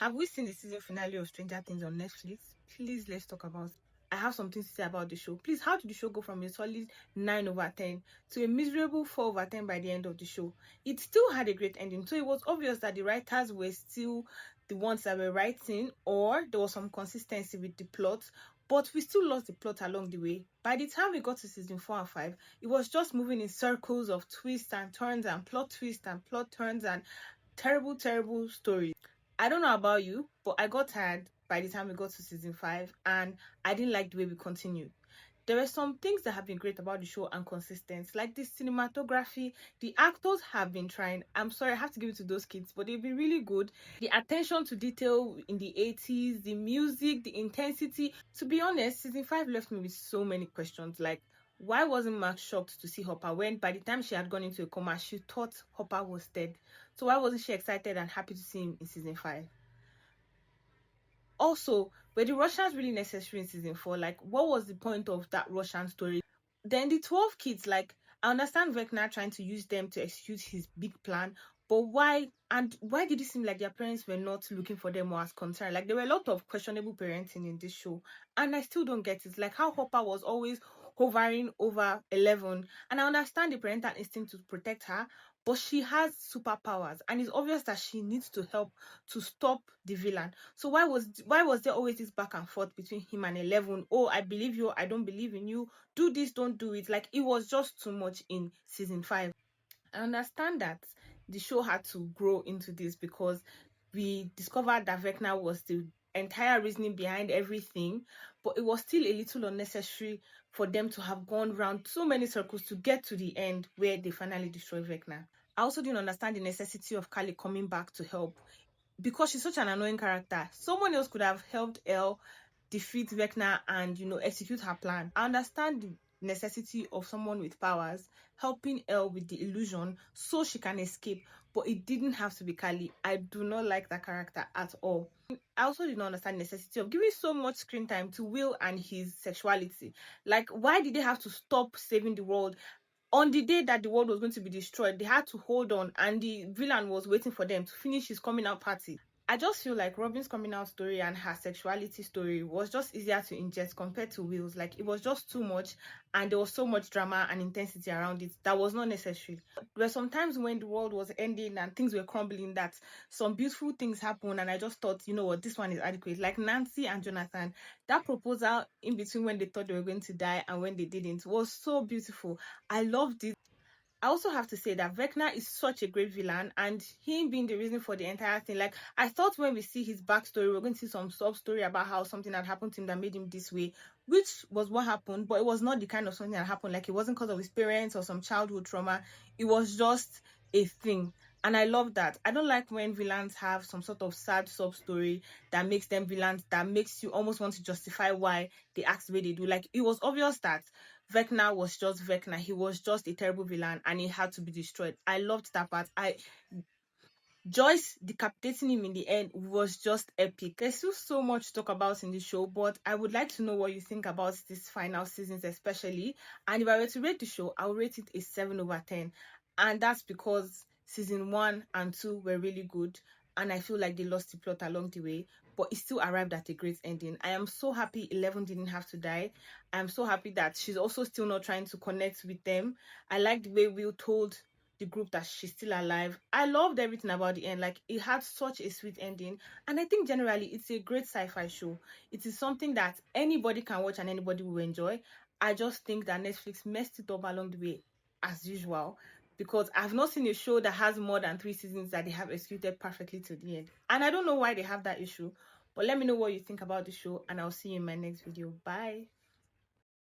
Have we seen the season finale of Stranger Things on Netflix? Please, let's talk about it. I have something to say about the show. Please, how did the show go from a solid 9 over 10 to a miserable 4 over 10 by the end of the show? It still had a great ending, so it was obvious that the writers were still the ones that were writing, or there was some consistency with the plot, but we still lost the plot along the way. By the time we got to season 4 and 5, it was just moving in circles of twists and turns and plot twists and plot turns and terrible stories. I don't know about you, but I got tired by the time we got to season 5, and I didn't like the way we continued. There were some things that have been great about the show and consistent, like the cinematography. The actors have been trying. I'm sorry, I have to give it to those kids, but they've been really good. The attention to detail in the 80s, the music, the intensity. To be honest, season 5 left me with so many questions, like why wasn't Max shocked to see Hopper when by the time she had gone into a coma, she thought Hopper was dead? So why wasn't she excited and happy to see him in season 5? Also, were the Russians really necessary in season 4? Like, what was the point of that Russian story? Then the 12 kids, like, I understand Vecna trying to use them to execute his big plan, but why? And why did it seem like their parents were not looking for them or as concerned? Like, there were a lot of questionable parenting in this show, and I still don't get it. Like, how Hopper was always hovering over 11, and I understand the parental instinct to protect her, but she has superpowers, and it's obvious that she needs to help to stop the villain. So why was there always this back and forth between him and 11? Oh, I believe you, I don't believe in you, do this, don't do it. Like, it was just too much in season 5. I understand that the show had to grow into this because we discovered that Vecna was the entire reasoning behind everything, but it was still a little unnecessary for them to have gone round so many circles to get to the end where they finally destroy Vecna. I also didn't understand the necessity of Kali coming back to help because she's such an annoying character. Someone else could have helped Elle defeat Vecna and, execute her plan. I understand the necessity of someone with powers helping Elle with the illusion so she can escape, but it didn't have to be Kali. I do not like that character at all. I also did not understand the necessity of giving so much screen time to Will and his sexuality. Like, why did they have to stop saving the world? On the day that the world was going to be destroyed, they had to hold on, and the villain was waiting for them to finish his coming out party. I just feel like Robin's coming out story and her sexuality story was just easier to ingest compared to Will's. Like, it was just too much, and there was so much drama and intensity around it that was not necessary. There were some times when the world was ending and things were crumbling that some beautiful things happened, and I just thought, you know what, this one is adequate. Like Nancy and Jonathan, that proposal in between when they thought they were going to die and when they didn't was so beautiful. I loved it. I also have to say that Vecna is such a great villain, and him being the reason for the entire thing. Like, I thought when we see his backstory, we're going to see some sub story about how something had happened to him that made him this way, which was what happened, but it was not the kind of something that happened. Like, it wasn't because of his parents or some childhood trauma, it was just a thing. And I love that. I don't like when villains have some sort of sad sub story that makes them villains, that makes you almost want to justify why they act the way they do. Like, it was obvious that Vecna was just Vecna. He was just a terrible villain and he had to be destroyed. I loved that part. Joyce decapitating him in the end was just epic. There's still so much to talk about in the show, but I would like to know what you think about these final seasons especially. And if I were to rate the show, I would rate it a 7 over 10. And that's because season 1 and 2 were really good, and I feel like they lost the plot along the way, but it still arrived at a great ending. I am so happy 11 didn't have to die. I'm so happy that she's also still not trying to connect with them. I like the way Will told the group that she's still alive. I loved everything about the end. Like, it had such a sweet ending, and I think generally it's a great sci-fi show. It is something that anybody can watch and anybody will enjoy. I just think that Netflix messed it up along the way, as usual, because I've not seen a show that has more than 3 seasons that they have executed perfectly to the end, and I don't know why they have that issue. But let me know what you think about the show, and I'll see you in my next video. Bye.